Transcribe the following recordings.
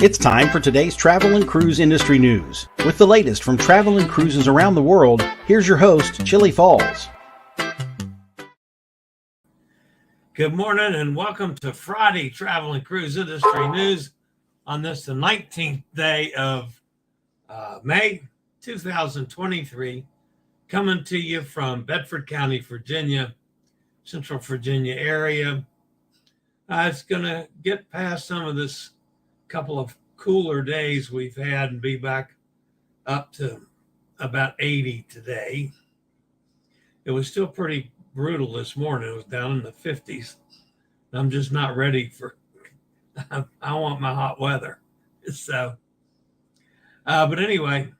It's time for today's travel and cruise industry news. With the latest from travel and cruises around the world, here's your host, Chillie Falls. Good morning and welcome to Friday Travel and Cruise Industry News on this, the 19th day of May 2023, coming to you from Bedford County, Virginia, Central Virginia area. It's going to get past some of this couple of cooler days we've had and be back up to about 80 today. It was still pretty brutal this morning. It was down in the 50s. I'm just not ready for, I want my hot weather. So, but anyway,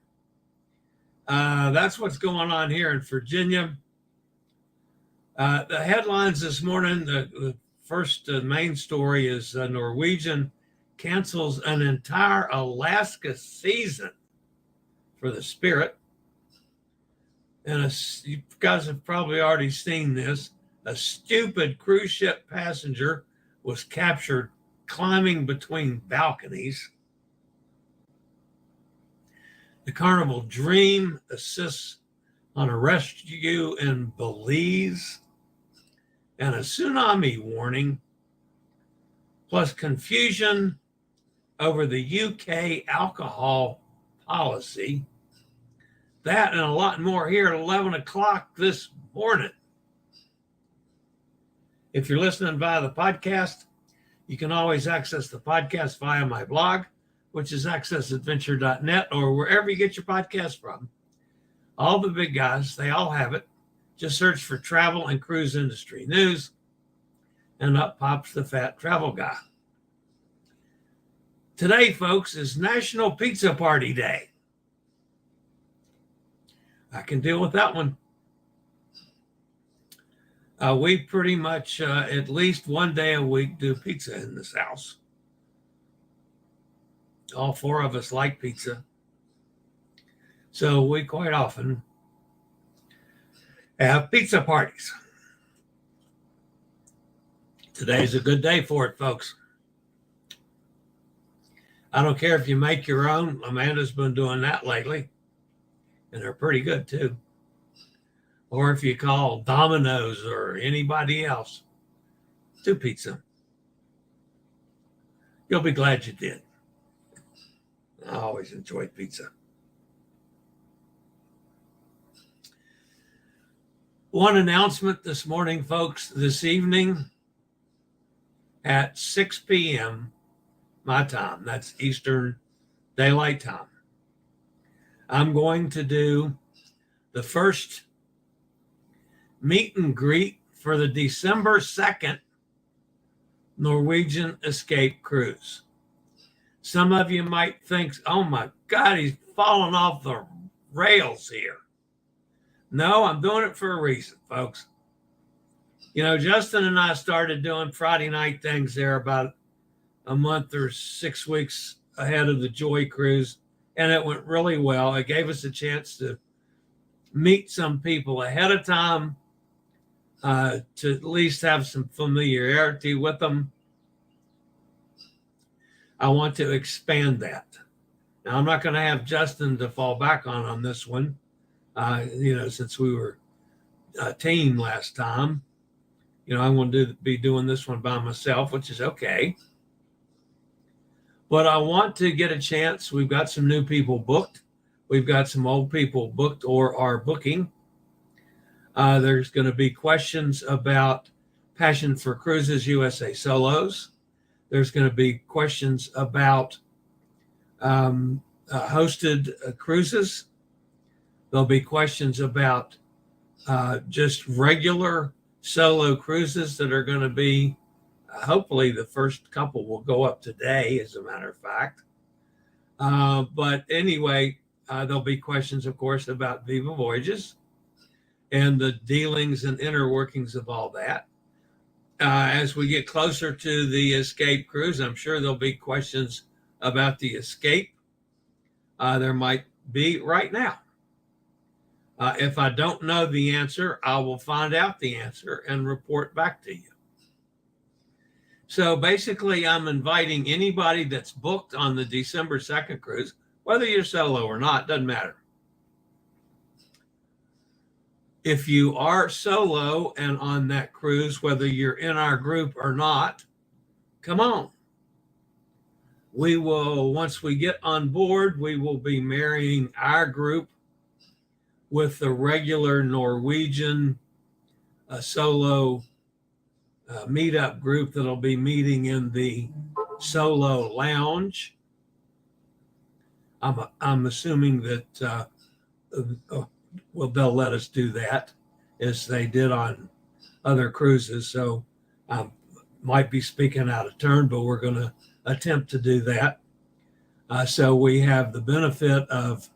that's what's going on here in Virginia. The headlines this morning, the first main story is Norwegian cancels an entire Alaska season for the Spirit. And you guys have probably already seen this. A stupid cruise ship passenger was captured climbing between balconies. The Carnival Dream assists on a rescue in Belize. And a tsunami warning, plus confusion over the UK alcohol policy. That and a lot more here at 11 o'clock this morning. If you're listening via the podcast, you can always access the podcast via my blog, which is accessadventure.net, or wherever you get your podcast from. All the big guys, they all have it. Just search for Travel and Cruise Industry News, and up pops the fat travel guy. Today, folks, is National Pizza Party Day. I can deal with that one. We pretty much, at least one day a week, do pizza in this house. All four of us like pizza. So we quite often have pizza parties. Today's a good day for it, folks. I don't care if you make your own. Amanda's been doing that lately, and they're pretty good too. Or if you call Domino's or anybody else, do pizza. You'll be glad you did. I always enjoyed pizza. One announcement this morning, folks. This evening at 6 p.m. my time, that's Eastern Daylight Time, I'm going to do the first meet and greet for the December 2nd Norwegian Escape Cruise. Some of you might think, oh my God, he's falling off the rails here. No, I'm doing it for a reason, folks. You know, Justin and I started doing Friday night things there about a month or 6 weeks ahead of the Joy Cruise, and it went really well. It gave us a chance to meet some people ahead of time, to at least have some familiarity with them. I want to expand that. Now, I'm not going to have Justin to fall back on this one. Since we were a team last time, I'm going to be doing this one by myself, which is okay. But I want to get a chance. We've got some new people booked. We've got some old people booked or are booking. There's going to be questions about Passion for Cruises USA Solos. There's going to be questions about hosted cruises. There'll be questions about just regular solo cruises that are going to be, hopefully the first couple will go up today, as a matter of fact. But anyway, there'll be questions, of course, about Viva Voyages and the dealings and inner workings of all that. As we get closer to the Escape Cruise, I'm sure there'll be questions about the Escape. There might be right now. If I don't know the answer, I will find out the answer and report back to you. So basically, I'm inviting anybody that's booked on the December 2nd cruise, whether you're solo or not, doesn't matter. If you are solo and on that cruise, whether you're in our group or not, come on. We will, once we get on board, we will be marrying our group with the regular Norwegian solo meetup group that'll be meeting in the solo lounge. I'm assuming that well, they'll let us do that as they did on other cruises. So I might be speaking out of turn, but we're going to attempt to do that. So we have the benefit of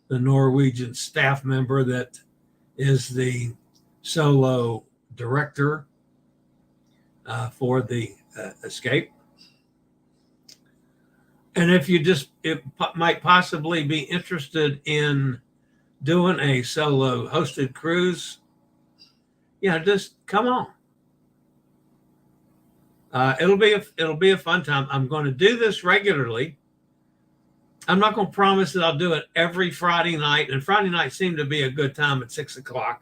the Norwegian staff member that is the solo director for the escape. And if you might possibly be interested in doing a solo hosted cruise, just come on. It'll be a fun time. I'm going to do this regularly. I'm not going to promise that I'll do it every Friday night, and Friday night seemed to be a good time at 6:00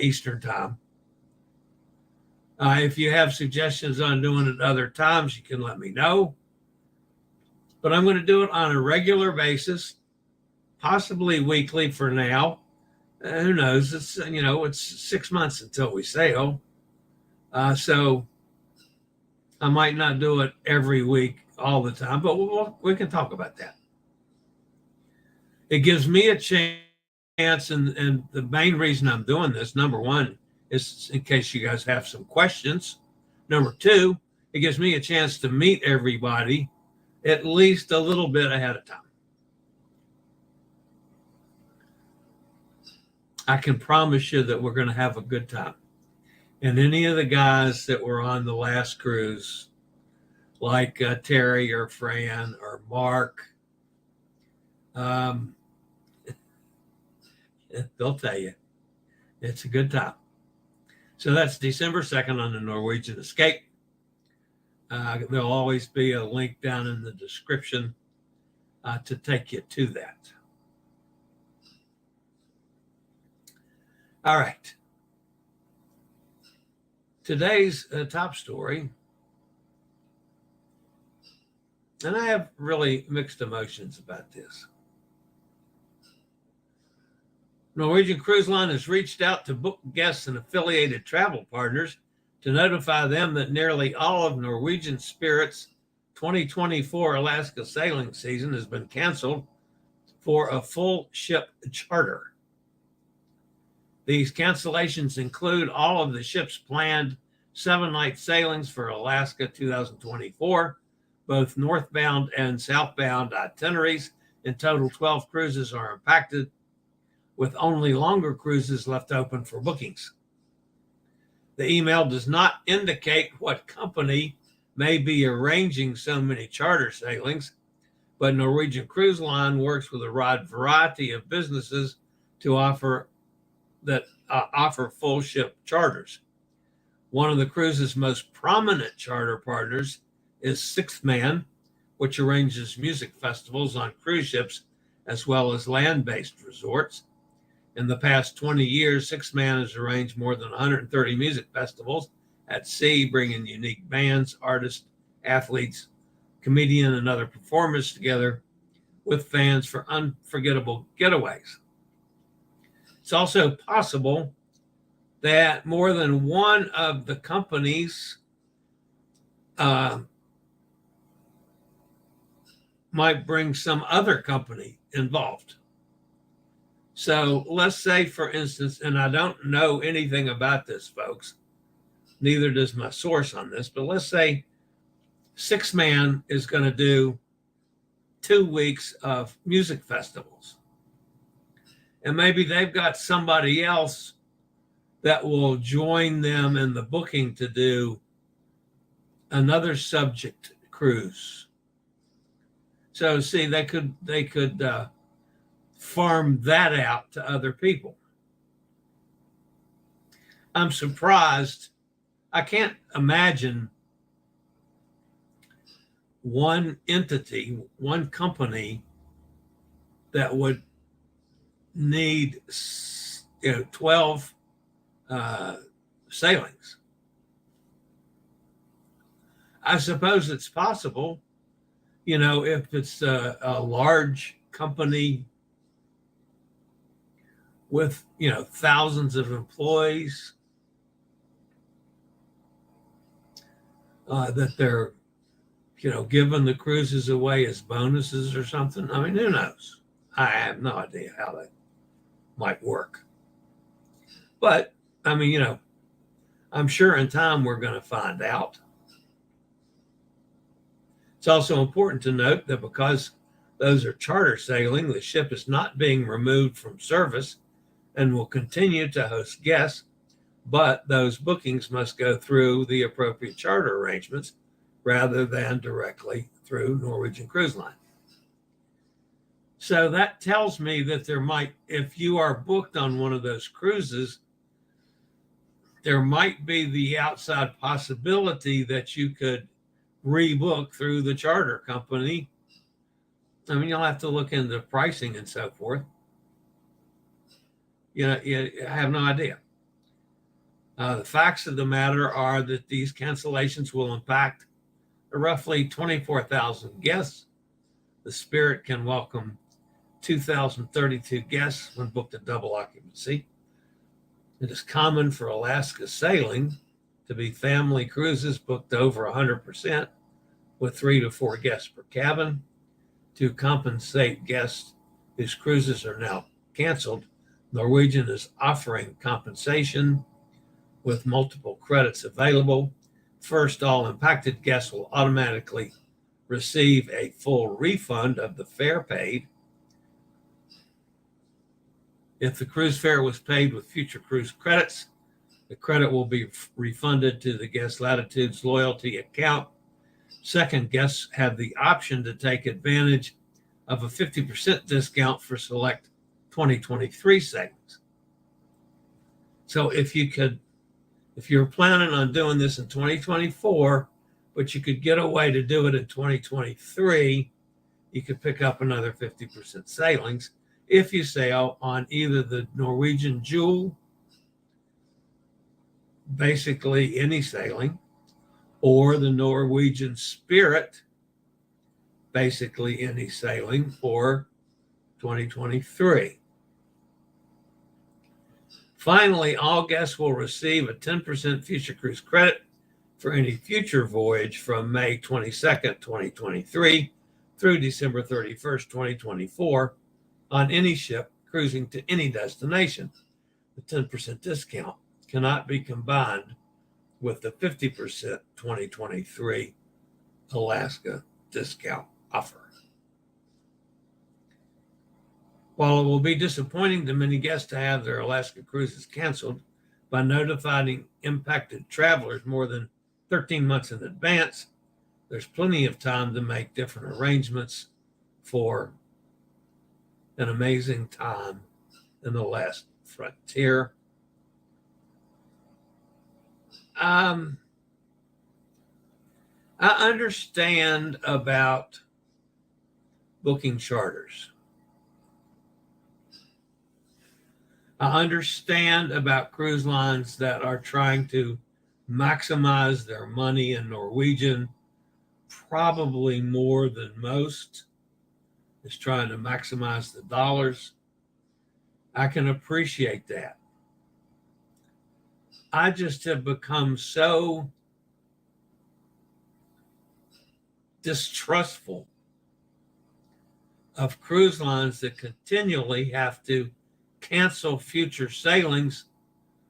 Eastern time. If you have suggestions on doing it other times, you can let me know. But I'm going to do it on a regular basis, possibly weekly for now. Who knows? It's 6 months until we sail. So I might not do it every week all the time, but we can talk about that. It gives me a chance, and the main reason I'm doing this, number one, is in case you guys have some questions. Number two, it gives me a chance to meet everybody at least a little bit ahead of time. I can promise you that we're going to have a good time. And any of the guys that were on the last cruise, like Terry or Fran or Mark, they'll tell you it's a good time. So that's December 2nd on the Norwegian Escape. There'll always be a link down in the description to take you to that. All right. Today's top story, and I have really mixed emotions about this. Norwegian Cruise Line has reached out to book guests and affiliated travel partners to notify them that nearly all of Norwegian Spirit's 2024 Alaska sailing season has been canceled for a full ship charter. These cancellations include all of the ship's planned 7-night sailings for Alaska 2024, both northbound and southbound itineraries. In total, 12 cruises are impacted, with only longer cruises left open for bookings. The email does not indicate what company may be arranging so many charter sailings, but Norwegian Cruise Line works with a wide variety of businesses to offer full ship charters. One of the cruise's most prominent charter partners is Sixth Man, which arranges music festivals on cruise ships as well as land-based resorts. In the past 20 years, Sixth Man has arranged more than 130 music festivals at sea, bringing unique bands, artists, athletes, comedian, and other performers together with fans for unforgettable getaways. It's also possible that more than one of the companies might bring some other company involved. So let's say, for instance, and I don't know anything about this, folks, neither does my source on this, but let's say Sixth Man is going to do 2 weeks of music festivals. And maybe they've got somebody else that will join them in the booking to do another subject cruise. So see, they could farm that out to other people. I'm surprised. I can't imagine one entity, one company that would need 12 sailings. I suppose it's possible, if it's a large company with, thousands of employees, that they're, giving the cruises away as bonuses or something. I mean, who knows? I have no idea how that might work. But, I mean, I'm sure in time we're going to find out. It's also important to note that because those are charter sailing, the ship is not being removed from service and will continue to host guests, but those bookings must go through the appropriate charter arrangements rather than directly through Norwegian Cruise Line. So that tells me that there might, if you are booked on one of those cruises, there might be the outside possibility that you could rebook through the charter company. I mean, you'll have to look into pricing and so forth. I have no idea. The facts of the matter are that these cancellations will impact roughly 24,000 guests. The Spirit can welcome 2,032 guests when booked at double occupancy. It is common for Alaska sailing to be family cruises booked over 100% with 3 to 4 guests per cabin. To compensate guests whose cruises are now canceled, Norwegian is offering compensation with multiple credits available. First, all impacted guests will automatically receive a full refund of the fare paid. If the cruise fare was paid with future cruise credits, the credit will be refunded to the guest Latitude's loyalty account. Second, guests have the option to take advantage of a 50% discount for select 2023 sailings. So if you're planning on doing this in 2024, but you could get away to do it in 2023, you could pick up another 50% sailings if you sail on either the Norwegian Jewel, basically any sailing, or the Norwegian Spirit, basically any sailing for 2023. Finally, all guests will receive a 10% future cruise credit for any future voyage from May 22nd, 2023 through December 31st, 2024 on any ship cruising to any destination. The 10% discount cannot be combined with the 50% 2023 Alaska discount offer. While it will be disappointing to many guests to have their Alaska cruises canceled, by notifying impacted travelers more than 13 months in advance, there's plenty of time to make different arrangements for an amazing time in the last frontier. I understand about booking charters. I understand about cruise lines that are trying to maximize their money in Norwegian, probably more than most, is trying to maximize the dollars. I can appreciate that. I just have become so distrustful of cruise lines that continually have to cancel future sailings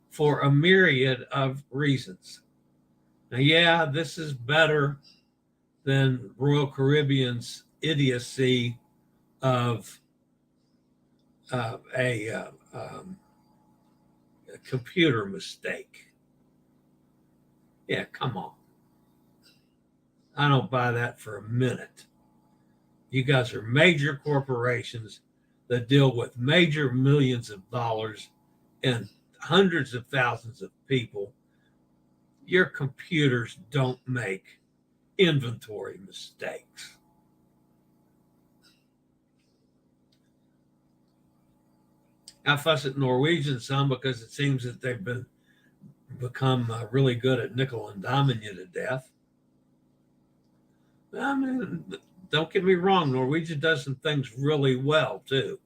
for a myriad of reasons. Now, yeah, this is better than Royal Caribbean's idiocy of a computer mistake. Yeah, come on. I don't buy that for a minute. You guys are major corporations that deal with major millions of dollars and hundreds of thousands of people. Your computers don't make inventory mistakes. I fuss at Norwegian some because it seems that they've become really good at nickel and diming you to death. I mean, don't get me wrong, Norwegian does some things really well too,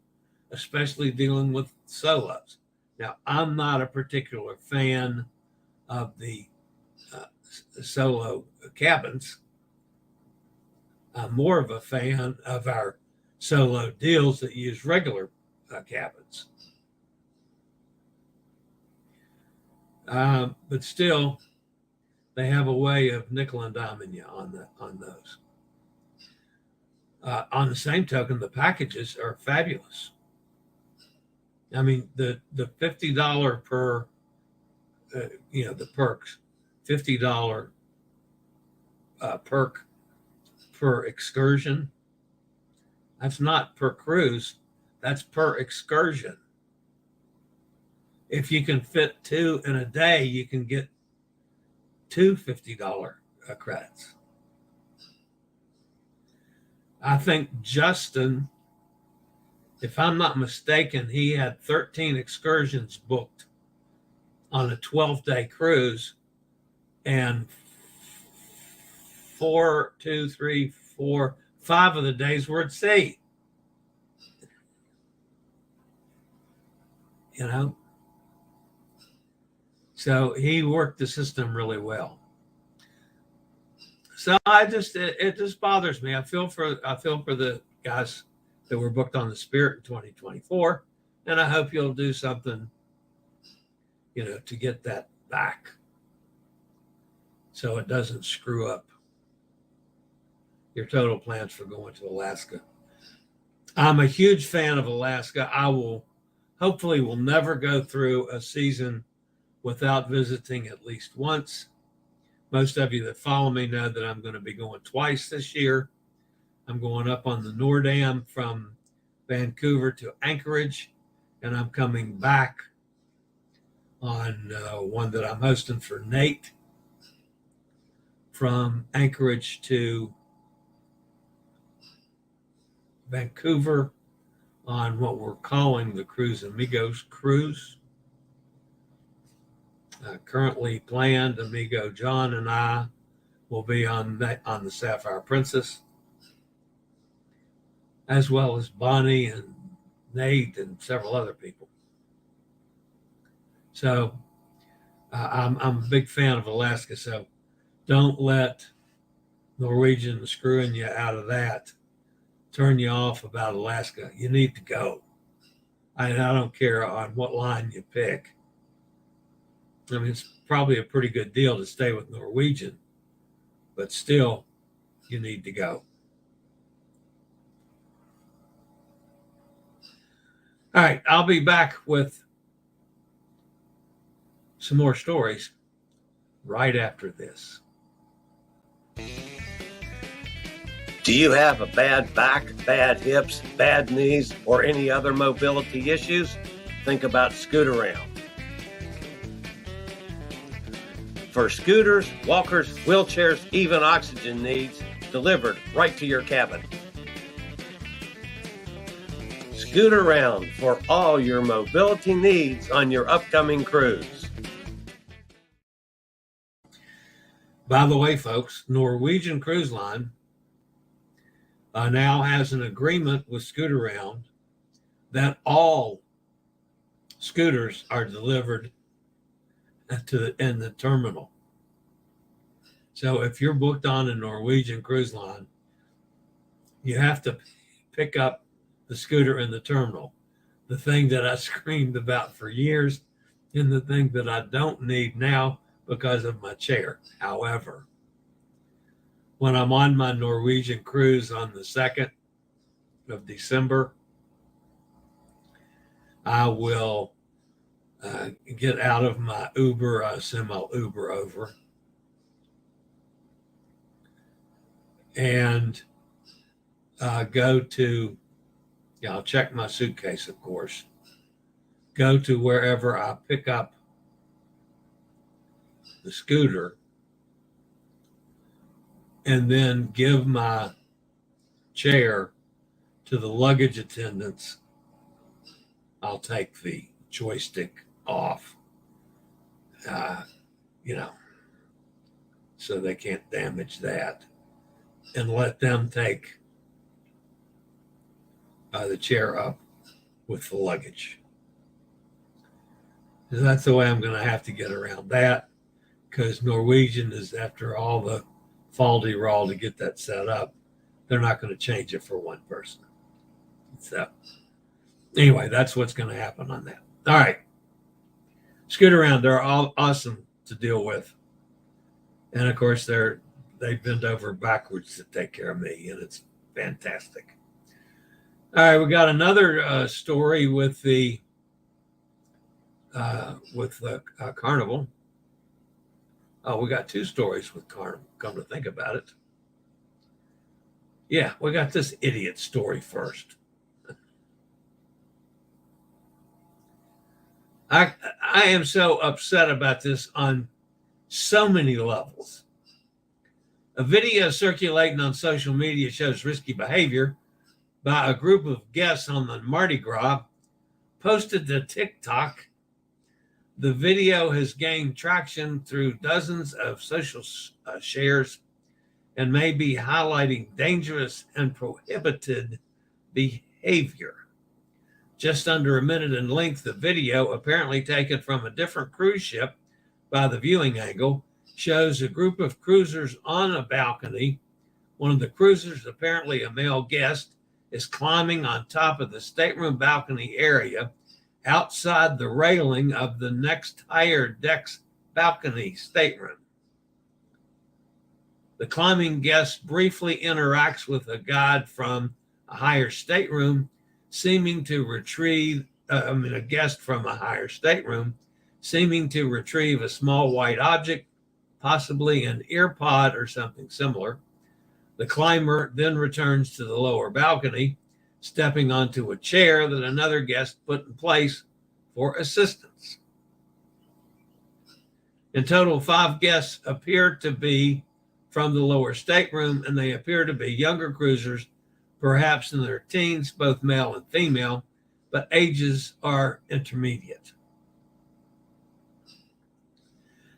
especially dealing with solos. Now, I'm not a particular fan of the solo cabins. I'm more of a fan of our solo deals that use regular cabins. But still, they have a way of nickel and diming you on those. On the same token, the packages are fabulous. I mean, the $50 per, the perks, $50 perk per excursion. That's not per cruise, that's per excursion. If you can fit 2 in a day, you can get 2 $50 credits. I think Justin, if I'm not mistaken, he had 13 excursions booked on a 12-day cruise, and 5 of the days were at sea. So he worked the system really well. So it just bothers me. I feel for the guys that were booked on the Spirit in 2024, and I hope you'll do something, to get that back, so it doesn't screw up your total plans for going to Alaska. I'm a huge fan of Alaska. I will never go through a season without visiting at least once. Most of you that follow me know that I'm going to be going twice this year. I'm going up on the Nordam from Vancouver to Anchorage, and I'm coming back on one that I'm hosting for Nate from Anchorage to Vancouver on what we're calling the Cruise Amigos Cruise. Currently planned, amigo John and I will be on the Sapphire Princess, as well as Bonnie and Nate and several other people. So I'm a big fan of Alaska. So don't let Norwegian screwing you out of that turn you off about Alaska. You need to go. I don't care on what line you pick. I mean, it's probably a pretty good deal to stay with Norwegian, but still, you need to go. All right, I'll be back with some more stories right after this. Do you have a bad back, bad hips, bad knees, or any other mobility issues? Think about Scootaround. For scooters, walkers, wheelchairs, even oxygen needs, delivered right to your cabin. Scootaround for all your mobility needs on your upcoming cruise. By the way, folks, Norwegian Cruise Line now has an agreement with Scootaround that all scooters are delivered in the terminal. So if you're booked on a Norwegian Cruise Line, you have to pick up the scooter in the terminal. The thing that I screamed about for years, and the thing that I don't need now because of my chair. However, when I'm on my Norwegian cruise on the 2nd of December, I will get out of my Uber. I assume I'll Uber over, and go to, I'll check my suitcase, of course, go to wherever I pick up the scooter, and then give my chair to the luggage attendants, I'll take the joystick off, so they can't damage that, and let them take the chair up with the luggage. And that's the way I'm going to have to get around that, because Norwegian is, after all the faulty raw to get that set up, they're not going to change it for one person. So anyway, that's what's going to happen on that. All right. Scoot around. They're all awesome to deal with. And of course, they bend over backwards to take care of me, and it's fantastic. All right, we got another story with the Carnival. Oh, we got two stories with Carnival, come to think about it. Yeah, we got this idiot story first. I am so upset about this on so many levels. A video circulating on social media shows risky behavior by a group of guests on the Mardi Gras, posted to TikTok. The video has gained traction through dozens of social shares and may be highlighting dangerous and prohibited behavior. Just under a minute in length, the video, apparently taken from a different cruise ship by the viewing angle, shows a group of cruisers on a balcony. One of the cruisers, apparently a male guest, is climbing on top of the stateroom balcony area outside the railing of the next higher deck's balcony stateroom. The climbing guest briefly interacts with a guide from a higher stateroom, seeming to retrieve, a guest from a higher stateroom, seeming to retrieve a small white object, possibly an ear pod or something similar. The climber then returns to the lower balcony, stepping onto a chair that another guest put in place for assistance. In total, 5 guests appear to be from the lower stateroom, and they appear to be younger cruisers, perhaps in their teens, both male and female, but ages are intermediate.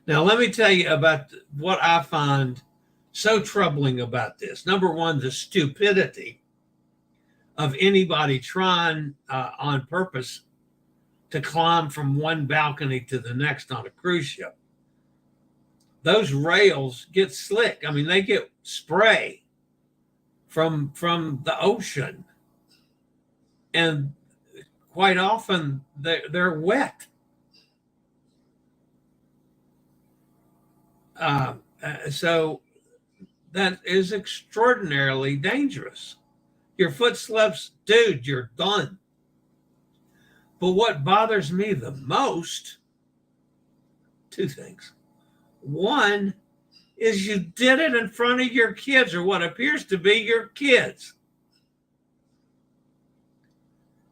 Now, let me tell you about what I find so troubling about this. Number one, the stupidity of anybody trying on purpose to climb from one balcony to the next on a cruise ship. Those rails get slick. I mean, they get spray from the ocean, and quite often they're wet. So that is extraordinarily dangerous. Your foot slips, dude, you're done. But what bothers me the most, 2 things. One is you did it in front of your kids, or what appears to be your kids.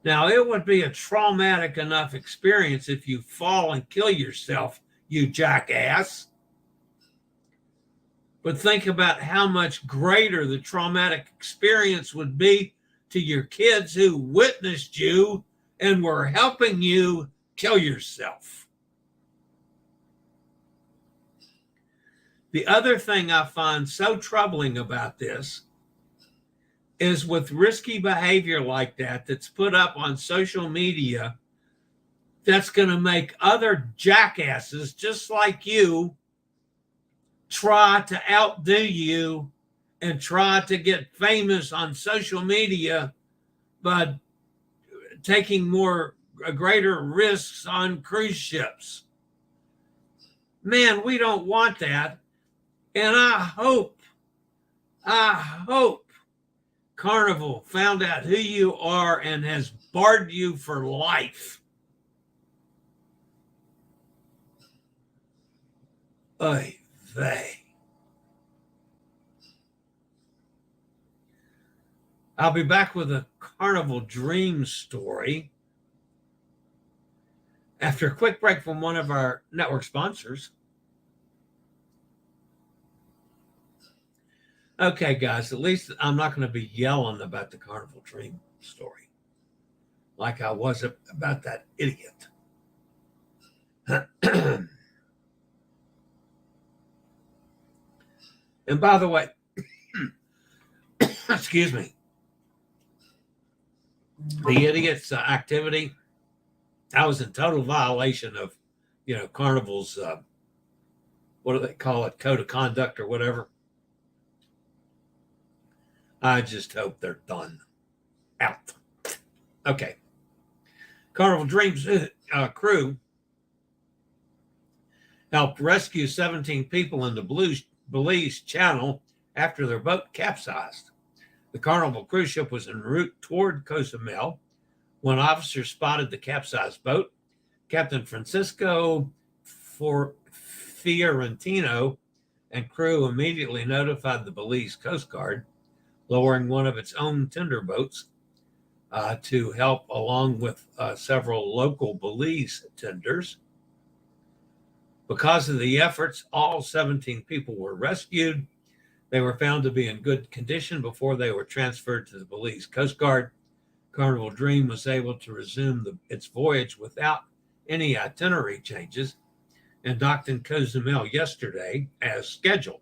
Now, it would be a traumatic enough experience if you fall and kill yourself, you jackass. But think about how much greater the traumatic experience would be to your kids who witnessed you and were helping you kill yourself. The other thing I find so troubling about this is with risky behavior like that that's put up on social media, that's going to make other jackasses just like you try to outdo you and try to get famous on social media by taking greater risks on cruise ships. Man, we don't want that. And I hope Carnival found out who you are and has barred you for life. Oy vey. I'll be back with a Carnival dream story after a quick break from one of our network sponsors. Okay, guys, at least I'm not going to be yelling about the Carnival Dream story like I was about that idiot. And by the way, excuse me, the idiot's activity, I was in total violation of, Carnival's, what do they call it, code of conduct or whatever. I just hope they're done. Out. Okay. Carnival Dreams crew helped rescue 17 people in the Belize Channel after their boat capsized. The Carnival cruise ship was en route toward Cozumel when officers spotted the capsized boat. Captain Francisco Fiorentino and crew immediately notified the Belize Coast Guard, lowering one of its own tender boats to help, along with several local Belize tenders. Because of the efforts, all 17 people were rescued. They were found to be in good condition before they were transferred to the Belize Coast Guard. Carnival Dream was able to resume its voyage without any itinerary changes and docked in Cozumel yesterday as scheduled.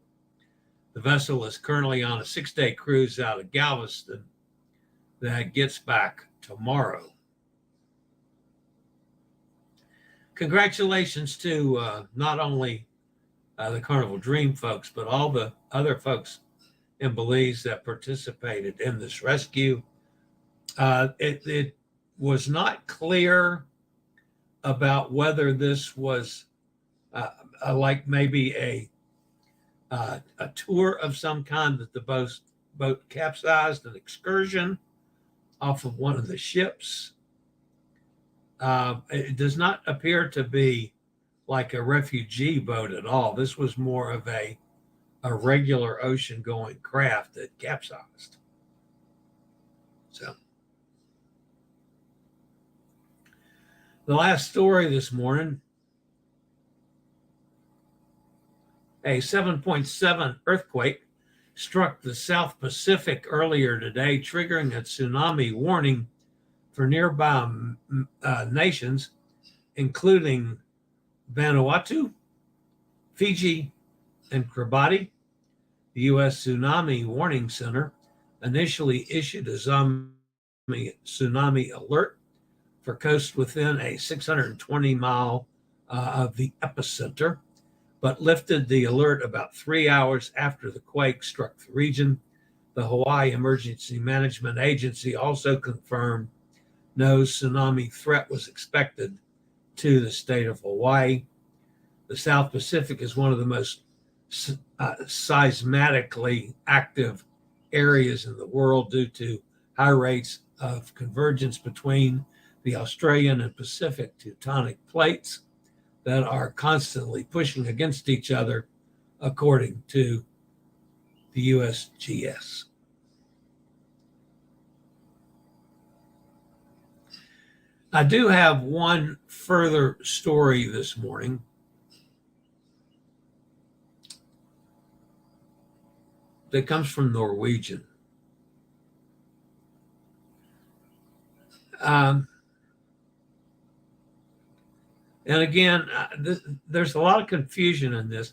The vessel is currently on a 6-day cruise out of Galveston that gets back tomorrow. Congratulations to not only the Carnival Dream folks, but all the other folks in Belize that participated in this rescue. It was not clear about whether this was like maybe a tour of some kind, that the boat capsized, an excursion off of one of the ships. It does not appear to be like a refugee boat at all. This was more of a regular ocean going craft that capsized. So the last story this morning, a 7.7 earthquake struck the South Pacific earlier today, triggering a tsunami warning for nearby nations, including Vanuatu, Fiji, and Kiribati. The U.S. Tsunami Warning Center initially issued a tsunami alert for coasts within a 620-mile of the epicenter, but lifted the alert about 3 hours after the quake struck the region. The Hawaii Emergency Management Agency also confirmed no tsunami threat was expected to the state of Hawaii. The South Pacific is one of the most seismically active areas in the world due to high rates of convergence between the Australian and Pacific tectonic plates that are constantly pushing against each other, according to the USGS. I do have one further story this morning. That comes from Norwegian. And again, there's a lot of confusion in this.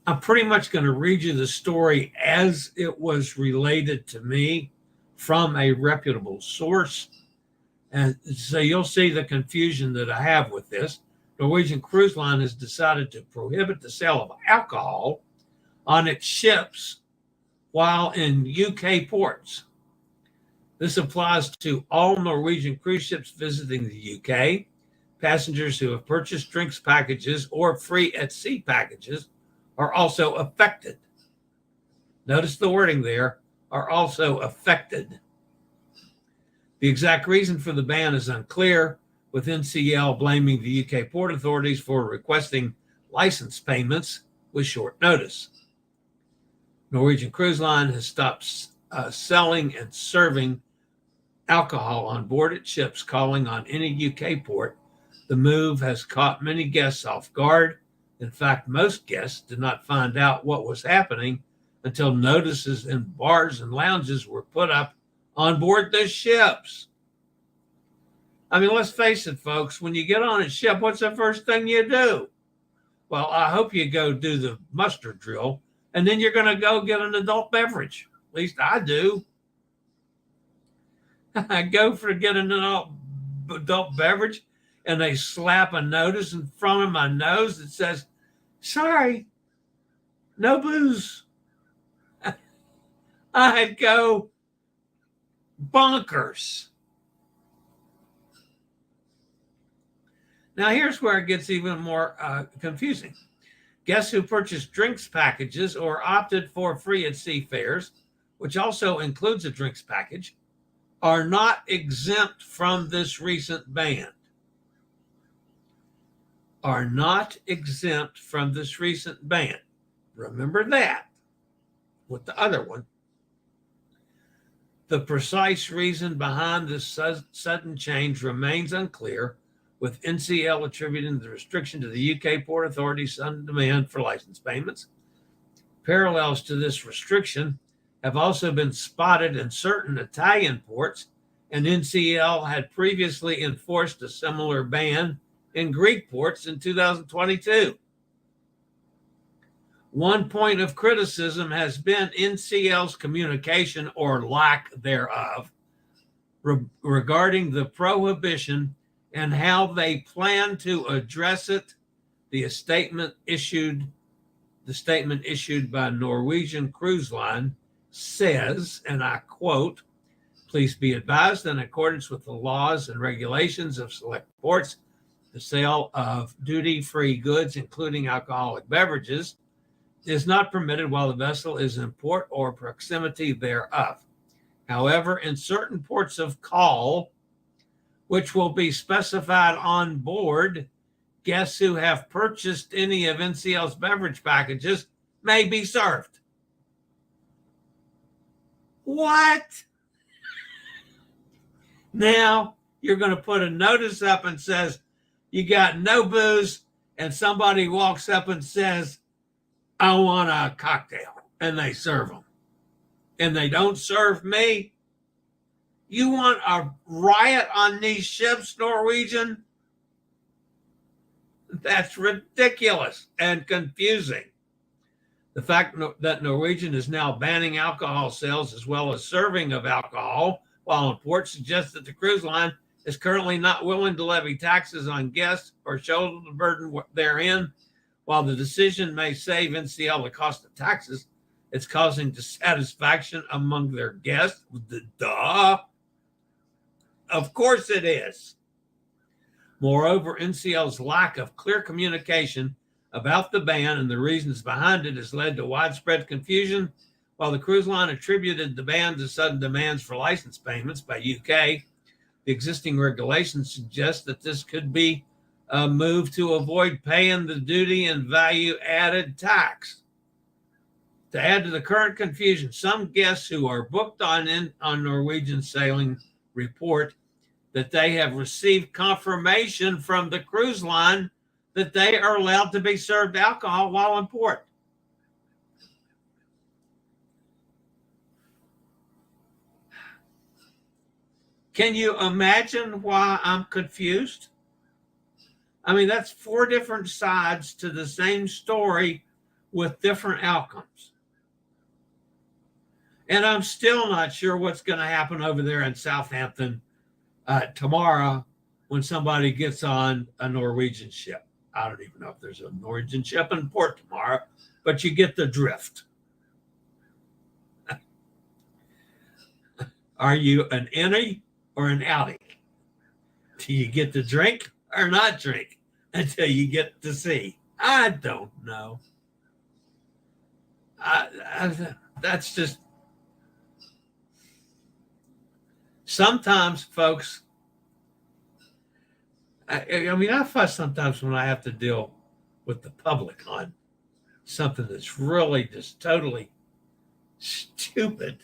I'm pretty much going to read you the story as it was related to me from a reputable source. And so you'll see the confusion that I have with this. Norwegian Cruise Line has decided to prohibit the sale of alcohol on its ships while in UK ports. This applies to all Norwegian cruise ships visiting the UK. Passengers who have purchased drinks packages or free at sea packages are also affected. Notice the wording there, are also affected. The exact reason for the ban is unclear, with NCL blaming the UK port authorities for requesting license payments with short notice. Norwegian Cruise Line has stopped selling and serving alcohol on board its ships, calling on any UK port. The move has caught many guests off guard. In fact, most guests did not find out what was happening until notices in bars and lounges were put up on board the ships. I mean, let's face it, folks, when you get on a ship, what's the first thing you do? Well, I hope you go do the muster drill, and then you're going to go get an adult beverage. At least I do. I go for to get an adult beverage, and they slap a notice in front of my nose that says, "Sorry, no booze." I'd go bonkers. Now, here's where it gets even more confusing. Guests who purchased drinks packages or opted for free at sea fares, which also includes a drinks package, are not exempt from this recent ban. Are not exempt from this recent ban. Remember that with the other one. The precise reason behind this sudden change remains unclear, with NCL attributing the restriction to the UK Port Authority's sudden demand for license payments. Parallels to this restriction have also been spotted in certain Italian ports, and NCL had previously enforced a similar ban in Greek ports in 2022. One point of criticism has been NCL's communication, or lack thereof, regarding the prohibition and how they plan to address it. The statement issued by Norwegian Cruise Line says, and I quote, "Please be advised, in accordance with the laws and regulations of select ports, the sale of duty-free goods, including alcoholic beverages, is not permitted while the vessel is in port or proximity thereof. However, in certain ports of call, which will be specified on board, guests who have purchased any of NCL's beverage packages may be served." What? Now you're going to put a notice up and says you got no booze, and somebody walks up and says, "I want a cocktail," and they serve them, and they don't serve me. You want a riot on these ships, Norwegian? That's ridiculous and confusing. The fact that Norwegian is now banning alcohol sales as well as serving of alcohol while in port suggests that the cruise line is currently not willing to levy taxes on guests or shoulder the burden therein. While the decision may save NCL the cost of taxes, it's causing dissatisfaction among their guests. Duh. Of course it is. Moreover, NCL's lack of clear communication about the ban and the reasons behind it has led to widespread confusion. While the cruise line attributed the ban to sudden demands for license payments by UK, the existing regulations suggest that this could be a move to avoid paying the duty and value-added tax. To add to the current confusion, some guests who are booked on Norwegian sailing report that they have received confirmation from the cruise line that they are allowed to be served alcohol while in port. Can you imagine why I'm confused? I mean, that's 4 different sides to the same story with different outcomes. And I'm still not sure what's going to happen over there in Southampton tomorrow when somebody gets on a Norwegian ship. I don't even know if there's a Norwegian ship in port tomorrow, but you get the drift. Are you an innie or an outie? Do you get to drink or not drink until you get to sea? I don't know. That's just... Sometimes, folks, I fuss sometimes when I have to deal with the public on something that's really just totally stupid.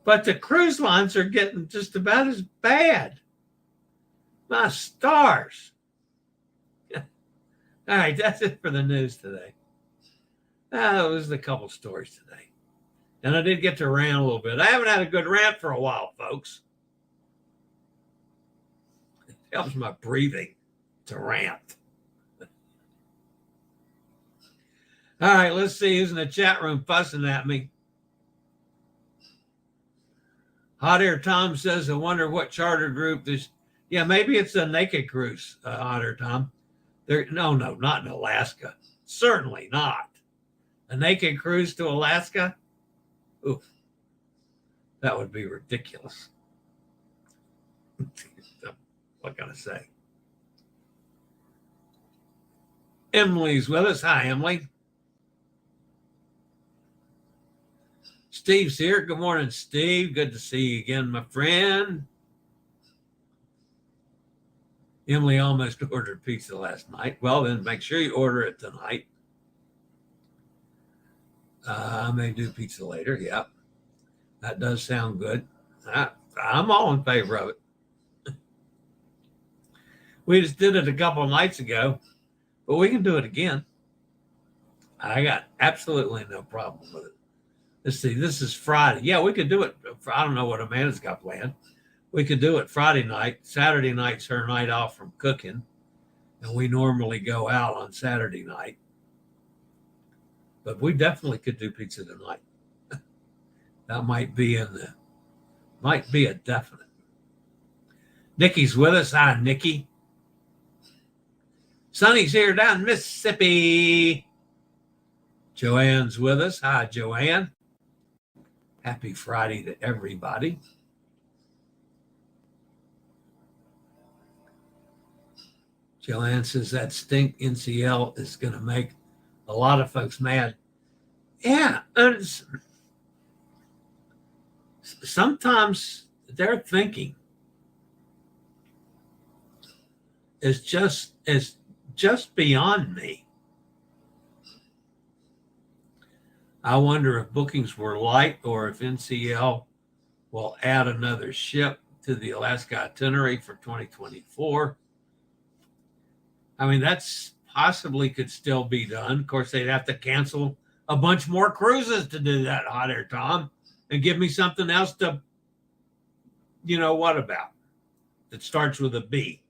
But the cruise lines are getting just about as bad. My stars. All right, that's it for the news today. It was a couple stories today. And I did get to rant a little bit. I haven't had a good rant for a while, folks. It helps my breathing to rant. All right, let's see who's in the chat room fussing at me. Hot Air Tom says, I wonder what charter group this. Yeah, maybe it's a Naked Cruise, Hot Air Tom. No, not in Alaska. Certainly not. A Naked Cruise to Alaska? Oof. That would be ridiculous. What can I say? Emily's with us. Hi, Emily. Steve's here. Good morning, Steve. Good to see you again, my friend. Emily almost ordered pizza last night. Well, then make sure you order it tonight. I may do pizza later. Yep. That does sound good. I'm all in favor of it. We just did it a couple of nights ago, but we can do it again. I got absolutely no problem with it. Let's see, this is Friday. Yeah, we could do it. I don't know what Amanda's got planned. We could do it Friday night. Saturday night's her night off from cooking, and we normally go out on Saturday night. But we definitely could do pizza tonight. That might be a definite. Nikki's with us. Hi, Nikki. Sonny's here down in Mississippi. Joanne's with us. Hi, Joanne. Happy Friday to everybody. Joanne says that stink NCL is going to make a lot of folks mad. Yeah. Sometimes their thinking is just beyond me. I wonder if bookings were light or if NCL will add another ship to the Alaska itinerary for 2024. I mean, that's possibly could still be done. Of course, they'd have to cancel a bunch more cruises to do that, Hot Air Tom, and give me something else to, what about? That starts with a B.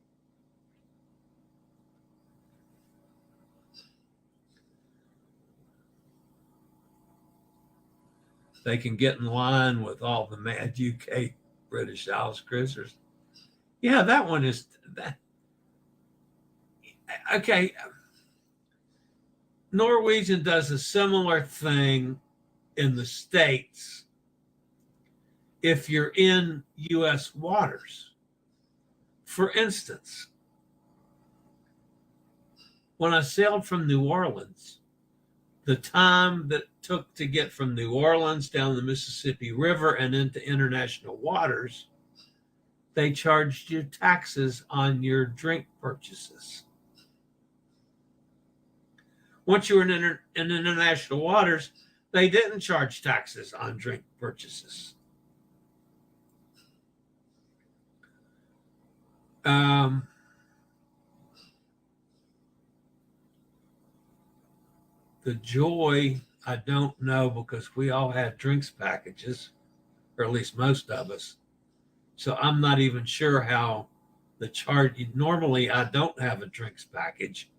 They can get in line with all the mad UK British Isles cruisers. Yeah, that one is that. Okay. Norwegian does a similar thing in the States if you're in U.S. waters. For instance, when I sailed from New Orleans, the time that took to get from New Orleans down the Mississippi River and into international waters, they charged you taxes on your drink purchases. Once you were in international waters, they didn't charge taxes on drink purchases. The Joy, I don't know, because we all had drinks packages, or at least most of us. So I'm not even sure how the charge. Normally, I don't have a drinks package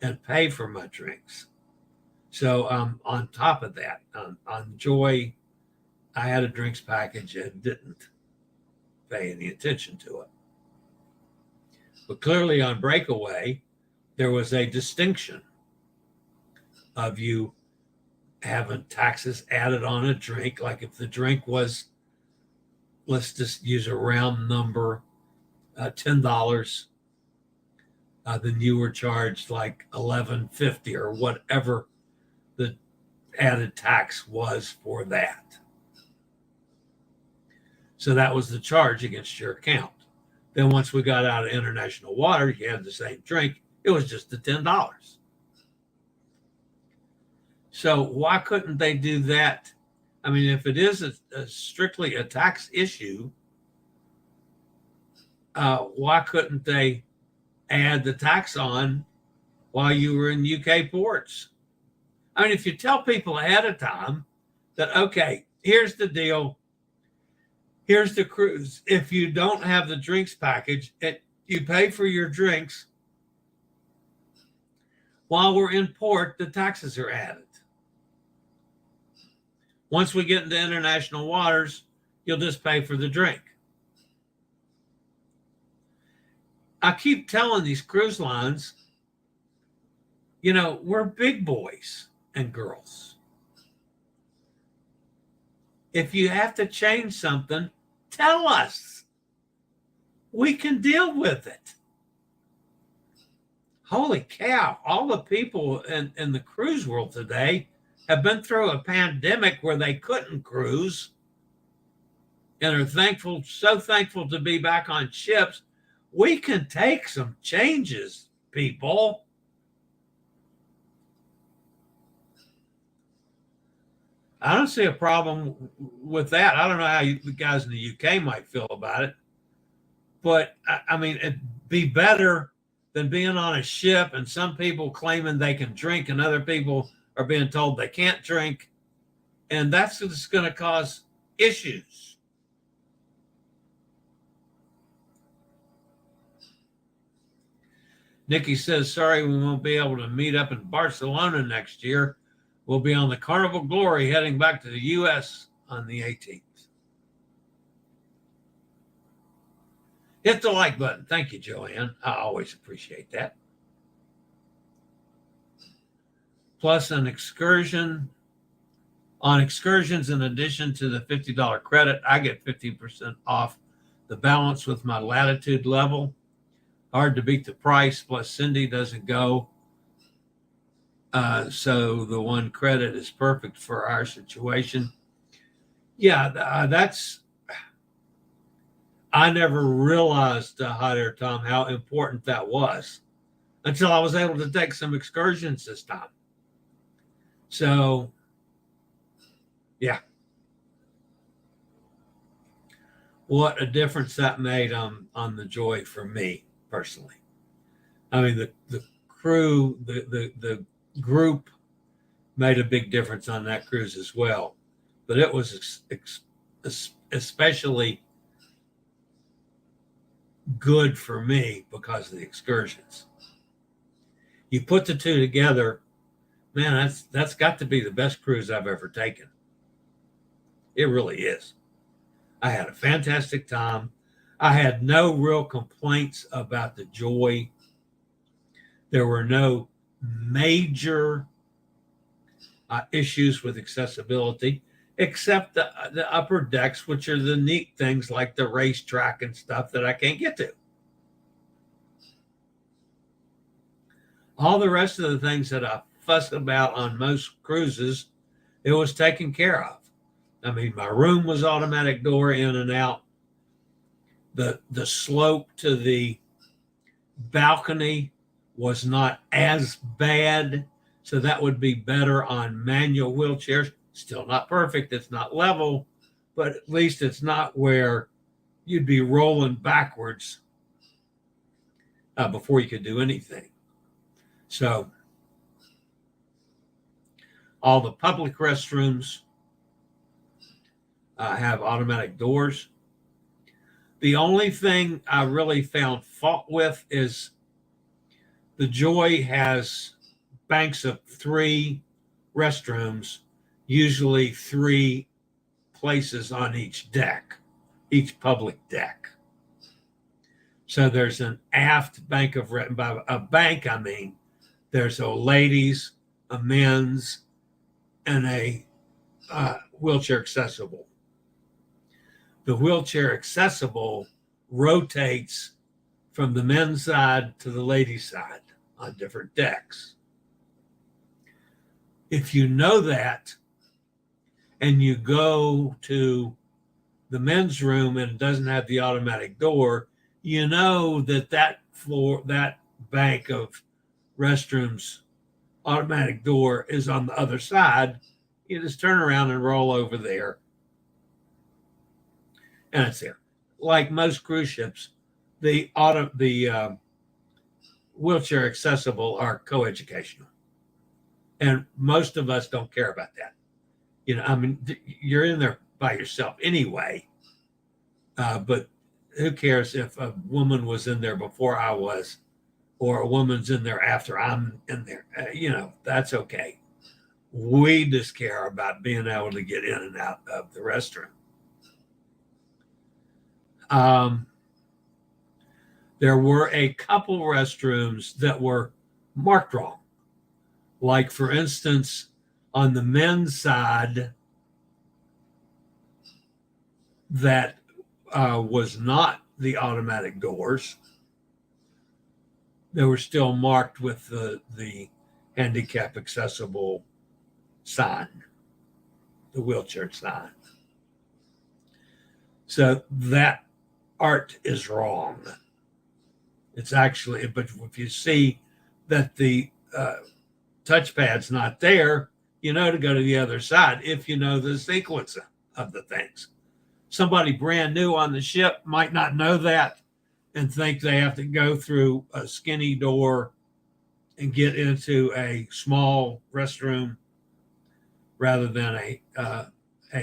and pay for my drinks. So on top of that, on Joy, I had a drinks package and didn't pay any attention to it. But clearly on Breakaway, there was a distinction of you having taxes added on a drink. Like if the drink was, let's just use a round number, $10, then you were charged like $11.50 or whatever the added tax was for that. So that was the charge against your account. Then once we got out of international water, you had the same drink. It was just the $10. So why couldn't they do that? I mean, if it is a strictly a tax issue, why couldn't they add the tax on while you were in UK ports. I mean, if you tell people ahead of time that, okay, here's the deal, here's the cruise. If you don't have the drinks package, you pay for your drinks. While we're in port, the taxes are added. Once we get into international waters, you'll just pay for the drink. I keep telling these cruise lines, we're big boys and girls. If you have to change something, tell us. We can deal with it. Holy cow, all the people in the cruise world today have been through a pandemic where they couldn't cruise and are so thankful to be back on ships. We can take some changes, people. I don't see a problem with that. I don't know how the guys in the UK might feel about it, but I mean, it'd be better than being on a ship and some people claiming they can drink and other people are being told they can't drink. And that's just going to cause issues. Nikki says, sorry, we won't be able to meet up in Barcelona next year. We'll be on the Carnival Glory heading back to the U.S. on the 18th. Hit the like button. Thank you, Joanne. I always appreciate that. Plus an excursion. On excursions, in addition to the $50 credit, I get 15% off the balance with my latitude level. Hard to beat the price. Plus Cindy doesn't go. So the one credit is perfect for our situation. Yeah, I never realized, Hot Air Tom, how important that was until I was able to take some excursions this time. So, yeah. What a difference that made on the Joy for me personally. I mean, the crew, the group made a big difference on that cruise as well. But it was especially good for me because of the excursions. You put the two together, man, that's got to be the best cruise I've ever taken. It really is. I had a fantastic time. I had no real complaints about the Joy. There were no major issues with accessibility, except the upper decks, which are the neat things like the racetrack and stuff that I can't get to. All the rest of the things that I fuss about on most cruises, it was taken care of. I mean, my room was automatic door in and out. The slope to the balcony was not as bad, so that would be better on manual wheelchairs. Still not perfect, it's not level, but at least it's not where you'd be rolling backwards before you could do anything. So all the public restrooms have automatic doors. The only thing I really found fault with is the Joy has banks of 3 restrooms, usually 3 places on each deck, each public deck. So there's an aft bank of, by a bank, I mean, there's a ladies, a men's, and a wheelchair accessible. The wheelchair accessible rotates from the men's side to the ladies' side on different decks. If you know that and you go to the men's room and it doesn't have the automatic door, you know that floor, that bank of restrooms automatic door is on the other side. You just turn around and roll over there. And it's there. Like most cruise ships, the wheelchair accessible are coeducational. And most of us don't care about that. You know, I mean, you're in there by yourself anyway. But who cares if a woman was in there before I was, or a woman's in there after I'm in there? You know, that's okay. We just care about being able to get in and out of the restroom. There were a couple restrooms that were marked wrong. Like, for instance, on the men's side, that was not the automatic doors. They were still marked with the handicap accessible sign, the wheelchair sign. So that art is wrong. It's actually, but if you see that the touchpad's not there, you know to go to the other side if you know the sequence of the things. Somebody brand new on the ship might not know that and think they have to go through a skinny door and get into a small restroom rather than a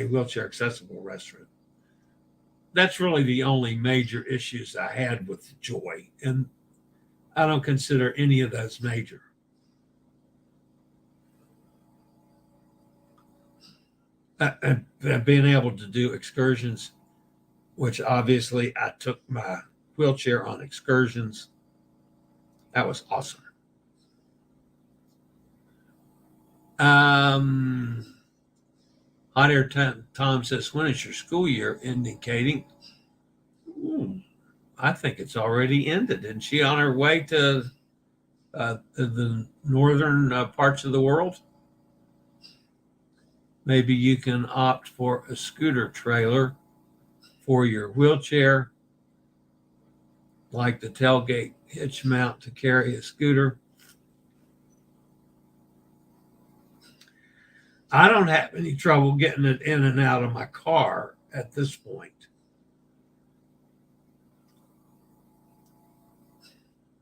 wheelchair accessible restroom. That's really the only major issues I had with Joy, and I don't consider any of those major. Being able to do excursions, which obviously I took my wheelchair on excursions, that was awesome. Hot Air Tom says, when is your school year indicating? I think it's already ended. Isn't she on her way to the northern parts of the world? Maybe you can opt for a scooter trailer for your wheelchair, like the tailgate hitch mount to carry a scooter. I don't have any trouble getting it in and out of my car at this point.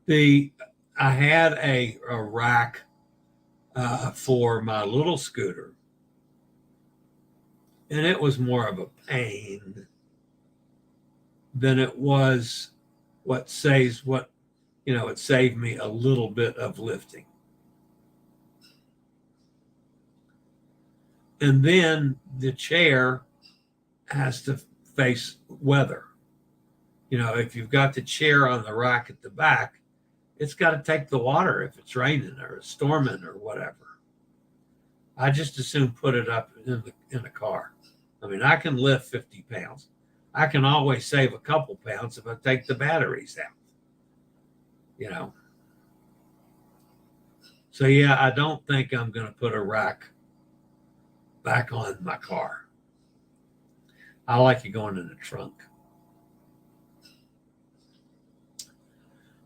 I had a rack for my little scooter, and it was more of a pain than it was it saved me a little bit of lifting. And then the chair has to face weather. You know, if you've got the chair on the rack at the back, it's got to take the water if it's raining or storming or whatever. I just as soon put it up in the car. I mean, I can lift 50 pounds. I can always save a couple pounds if I take the batteries out, you know. So, yeah, I don't think I'm going to put a rack back on my car. I like it going in the trunk.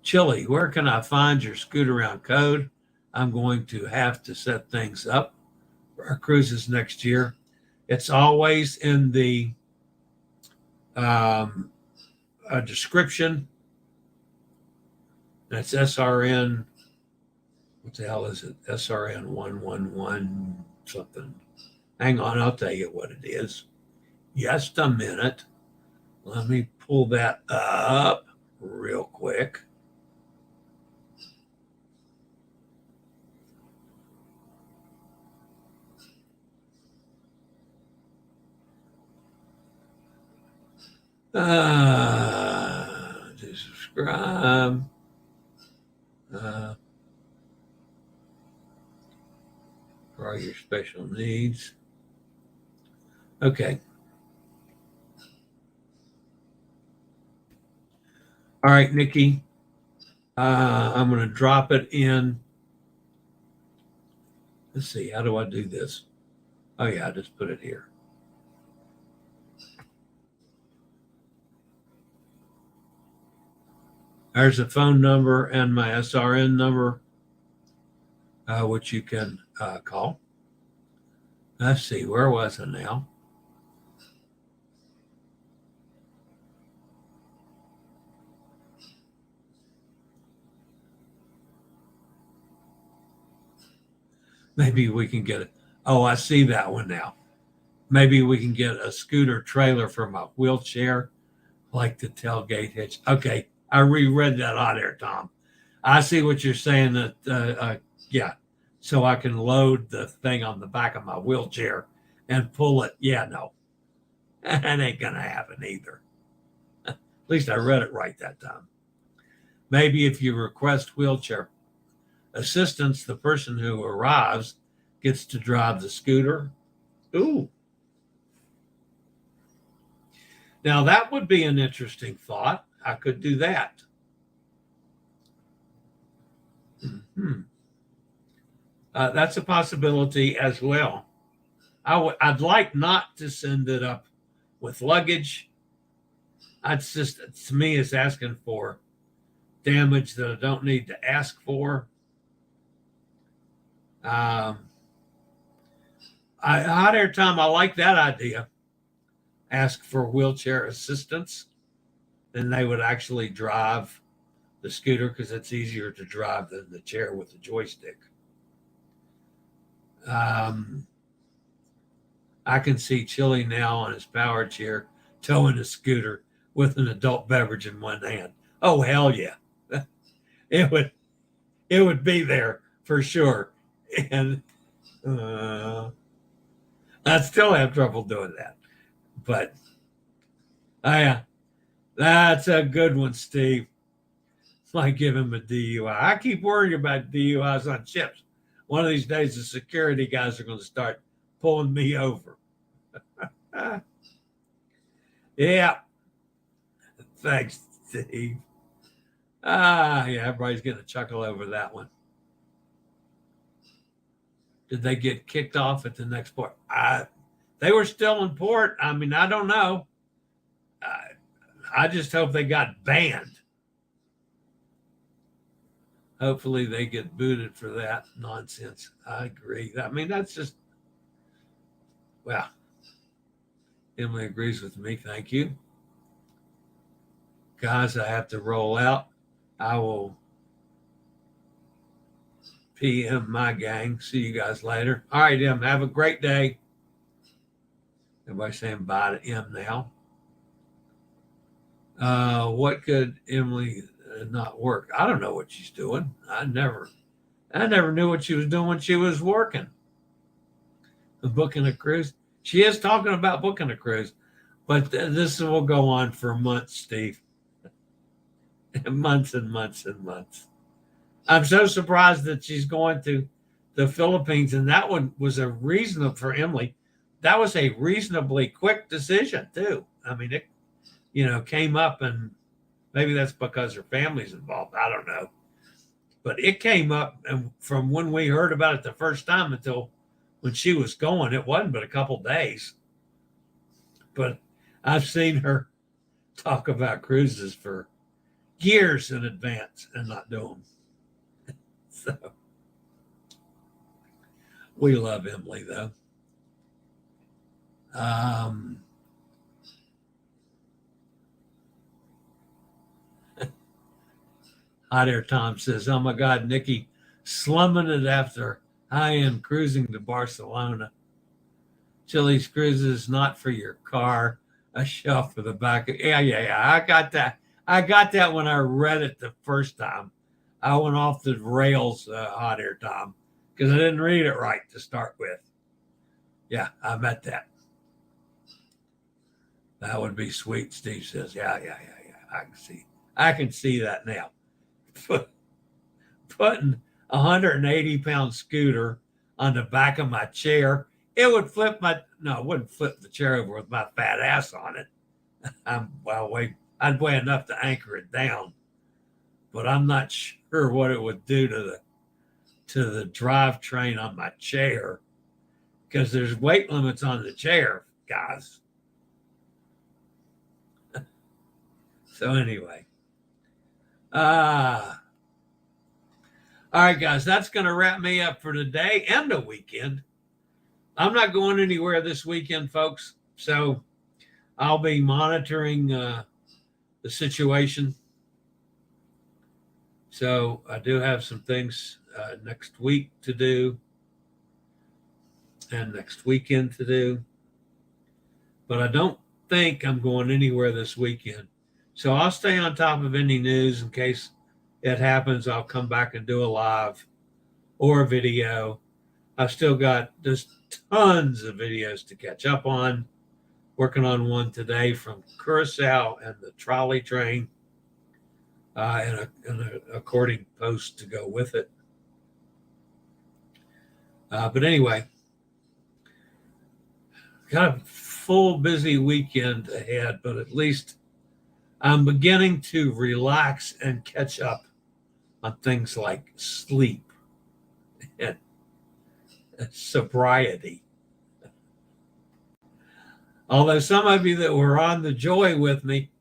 Chillie, where can I find your scoot around code? I'm going to have to set things up for our cruises next year. It's always in the description. That's SRN. What the hell is it? SRN 111 something. Hang on, I'll tell you what it is. Just a minute. Let me pull that up real quick. To subscribe. For all your special needs. Okay. All right, Nikki. I'm going to drop it in. Let's see. How do I do this? Oh, yeah, I just put it here. There's a phone number and my SRN number, which you can call. Let's see. Where was I now? Maybe we can get it. Oh, I see that one now. Maybe we can get a scooter trailer for my wheelchair, like the tailgate hitch. Okay, I reread that on there, Tom. I see what you're saying. Yeah, so I can load the thing on the back of my wheelchair and pull it. Yeah, no, that ain't gonna happen either. At least I read it right that time. Maybe if you request wheelchair assistance, the person who arrives gets to drive the scooter. Ooh. Now that would be an interesting thought. I could do that. That's a possibility as well. I'd like not to send it up with luggage. That's just, to me, it's asking for damage that I don't need to ask for. Hot air time, I like that idea. Ask for wheelchair assistance, then they would actually drive the scooter because it's easier to drive than the chair with the joystick. I can see Chillie now on his power chair towing a scooter with an adult beverage in one hand. Oh, hell yeah. It would be there for sure. And I'd still have trouble doing that. But yeah, that's a good one, Steve. It's like giving him a DUI. I keep worrying about DUIs on ships. One of these days, the security guys are going to start pulling me over. Yeah. Thanks, Steve. Yeah, everybody's getting a chuckle over that one. Did they get kicked off at the next port? They were still in port. I mean, I don't know. I just hope they got banned. Hopefully they get booted for that nonsense. I agree. I mean, that's just, well, Emily agrees with me. Thank you. Guys, I have to roll out. I will PM my gang. See you guys later. All right, Em, have a great day. Everybody saying bye to Em now. What could Emily not work? I don't know what she's doing. I never knew what she was doing when she was working. Booking a cruise. She is talking about booking a cruise, but this will go on for months, Steve. Months and months and months. I'm so surprised that she's going to the Philippines, and that one was a reasonable for Emily. That was a reasonably quick decision too. I mean, it, came up, and maybe that's because her family's involved. I don't know, but it came up, and from when we heard about it the first time until when she was going, it wasn't but a couple days. But I've seen her talk about cruises for years in advance and not do them. So we love Emily, though. Hot Air Tom says, oh my God, Nikki, slumming it after high-end cruising to Barcelona. Chillie's cruises not for your car, a shelf for the back. Yeah. I got that. I got that when I read it the first time. I went off the rails, Hot Air Tom, because I didn't read it right to start with. Yeah, I met that. That would be sweet, Steve says. Yeah. I can see that now. Putting a 180-pound scooter on the back of my chair, it would flip it wouldn't flip the chair over with my fat ass on it. I'd weigh enough to anchor it down, but I'm not sure what it would do to the drivetrain on my chair, because there's weight limits on the chair, guys. So anyway, all right, guys, that's going to wrap me up for today and the weekend. I'm not going anywhere this weekend, folks, so I'll be monitoring the situation. So I do have some things next week to do. and next weekend to do. But I don't think I'm going anywhere this weekend. So I'll stay on top of any news in case it happens. I'll come back and do a live or a video. I've still got just tons of videos to catch up on. Working on one today from Curacao and the trolley train, and a according post to go with it. But anyway, got a full busy weekend ahead, but at least I'm beginning to relax and catch up on things like sleep and sobriety. Although some of you that were on the Joy with me,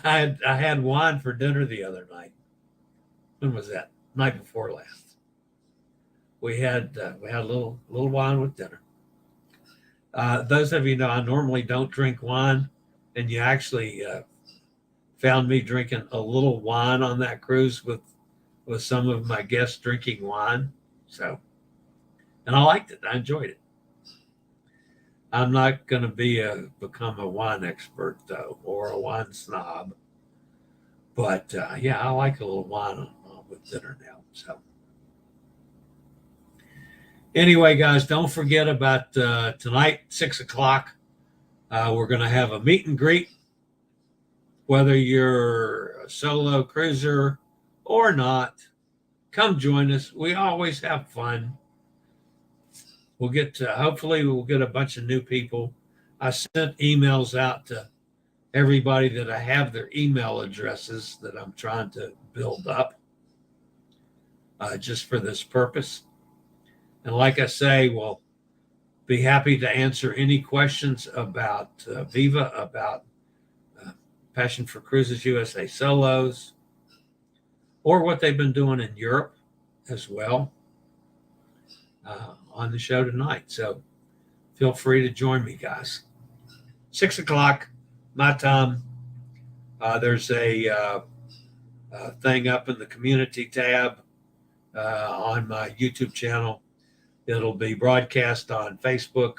I had wine for dinner the other night. When was that? Night before last. We had a little wine with dinner. Those of you know I normally don't drink wine, and you actually found me drinking a little wine on that cruise with some of my guests drinking wine. So, and I liked it. I enjoyed it. I'm not going to become a wine expert though, or a wine snob. But yeah, I like a little wine with dinner now. So anyway, guys, don't forget about tonight, 6:00. We're going to have a meet and greet. Whether you're a solo cruiser or not, come join us. We always have fun. Hopefully we'll get a bunch of new people. I sent emails out to everybody that I have their email addresses that I'm trying to build up just for this purpose. And like I say, we'll be happy to answer any questions about Viva, about Passion for Cruises USA solos, or what they've been doing in Europe as well on the show tonight. So feel free to join me, guys. 6:00, my time. There's a thing up in the community tab on my YouTube channel. It'll be broadcast on Facebook,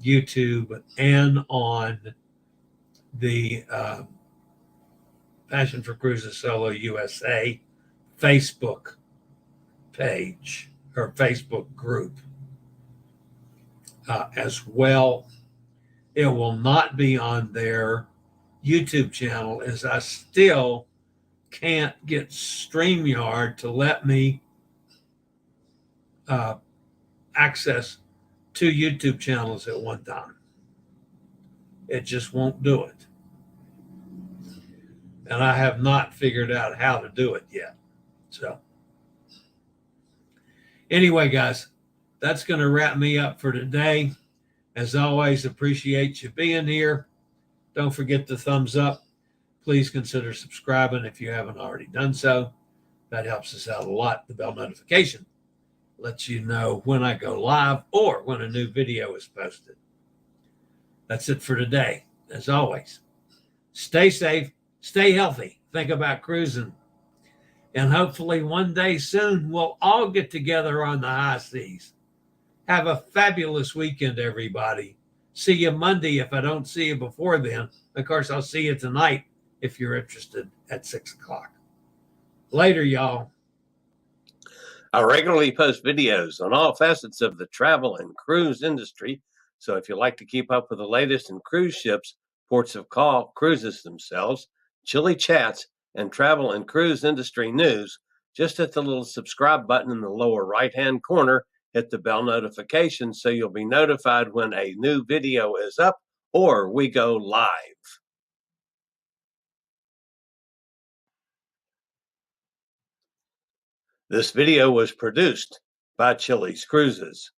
YouTube, and on the Passion for Cruises Solo USA Facebook page or Facebook group as well. It will not be on their YouTube channel, as I still can't get StreamYard to let me access 2 YouTube channels at one time. It just won't do it. And I have not figured out how to do it yet. So anyway, guys, that's going to wrap me up for today. As always, appreciate you being here. Don't forget the thumbs up. Please consider subscribing if you haven't already done so. That helps us out a lot. The bell notification lets you know when I go live or when a new video is posted. That's it for today. As always, stay safe, stay healthy, think about cruising, and hopefully one day soon we'll all get together on the high seas. Have a fabulous weekend, everybody. See you Monday if I don't see you before then. Of course, I'll see you tonight if you're interested at 6:00. Later, y'all. I regularly post videos on all facets of the travel and cruise industry. So if you like to keep up with the latest in cruise ships, ports of call, cruises themselves, Chillie chats, and travel and cruise industry news, just hit the little subscribe button in the lower right-hand corner. Hit the bell notification so you'll be notified when a new video is up or we go live. This video was produced by Chillie's Cruises.